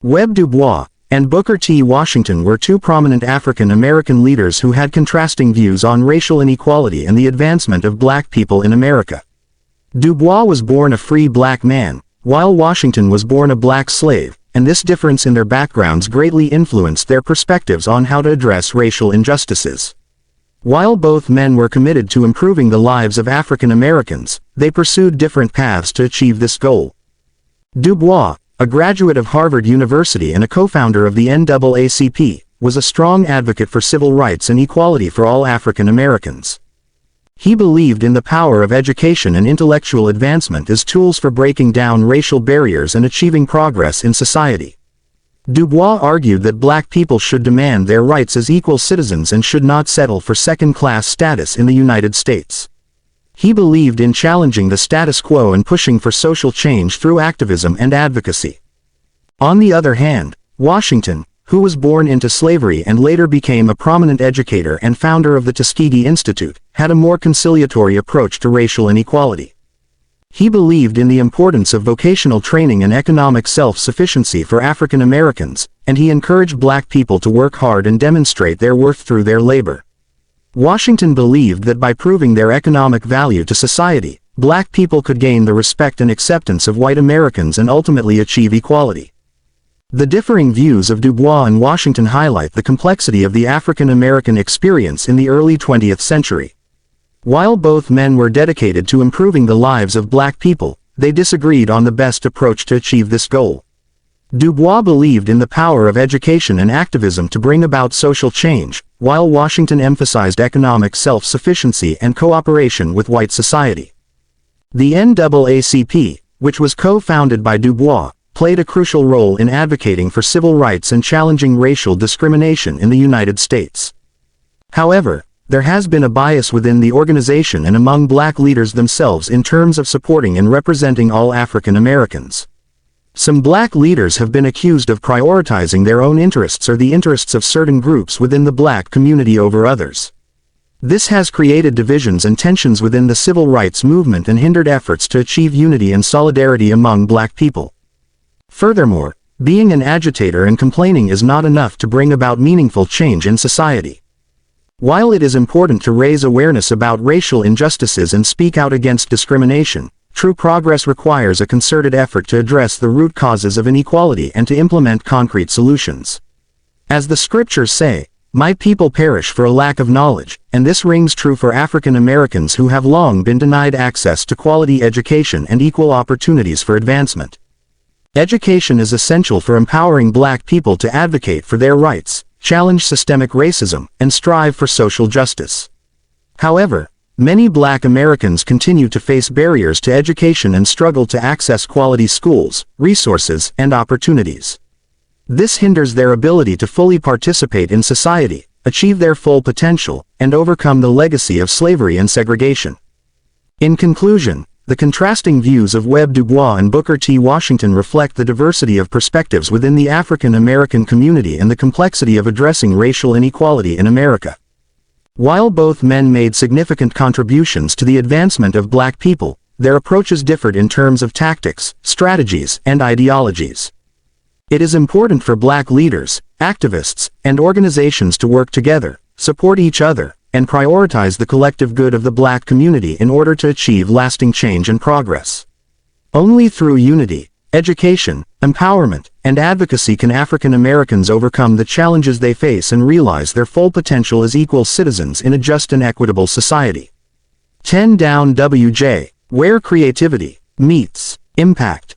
Webb Du Bois and Booker T. Washington were two prominent African American leaders who had contrasting views on racial inequality and the advancement of black people in America. Du Bois was born a free black man, while Washington was born a black slave, and this difference in their backgrounds greatly influenced their perspectives on how to address racial injustices. While both men were committed to improving the lives of African Americans, they pursued different paths to achieve this goal. Du Bois, a graduate of Harvard University and a co-founder of the NAACP, was a strong advocate for civil rights and equality for all African Americans. He believed in the power of education and intellectual advancement as tools for breaking down racial barriers and achieving progress in society. Du Bois argued that black people should demand their rights as equal citizens and should not settle for second-class status in the United States. He believed in challenging the status quo and pushing for social change through activism and advocacy. On the other hand, Washington, who was born into slavery and later became a prominent educator and founder of the Tuskegee Institute, had a more conciliatory approach to racial inequality. He believed in the importance of vocational training and economic self-sufficiency for African Americans, and he encouraged black people to work hard and demonstrate their worth through their labor. Washington believed that by proving their economic value to society, black people could gain the respect and acceptance of white Americans and ultimately achieve equality. The differing views of Du Bois and Washington highlight the complexity of the African American experience in the early 20th century. While both men were dedicated to improving the lives of black people, they disagreed on the best approach to achieve this goal. Du Bois believed in the power of education and activism to bring about social change, while Washington emphasized economic self-sufficiency and cooperation with white society. The NAACP, which was co-founded by Du Bois, played a crucial role in advocating for civil rights and challenging racial discrimination in the United States. However, there has been a bias within the organization and among black leaders themselves in terms of supporting and representing all African Americans. Some black leaders have been accused of prioritizing their own interests or the interests of certain groups within the black community over others. This has created divisions and tensions within the civil rights movement and hindered efforts to achieve unity and solidarity among black people. Furthermore, being an agitator and complaining is not enough to bring about meaningful change in society. While it is important to raise awareness about racial injustices and speak out against discrimination, true progress requires a concerted effort to address the root causes of inequality and to implement concrete solutions. As the scriptures say, "My people perish for a lack of knowledge," and this rings true for African Americans who have long been denied access to quality education and equal opportunities for advancement. Education is essential for empowering black people to advocate for their rights, challenge systemic racism, and strive for social justice. However, many black Americans continue to face barriers to education and struggle to access quality schools, resources, and opportunities. This hinders their ability to fully participate in society, achieve their full potential, and overcome the legacy of slavery and segregation. In conclusion, the contrasting views of Webb Du Bois and Booker T. Washington reflect the diversity of perspectives within the African American community and the complexity of addressing racial inequality in America. While both men made significant contributions to the advancement of black people, their approaches differed in terms of tactics, strategies, and ideologies. It is important for black leaders, activists, and organizations to work together, support each other, and prioritize the collective good of the black community in order to achieve lasting change and progress. Only through unity, education, empowerment, and advocacy can African Americans overcome the challenges they face and realize their full potential as equal citizens in a just and equitable society. 10 Down WJ, where creativity meets impact.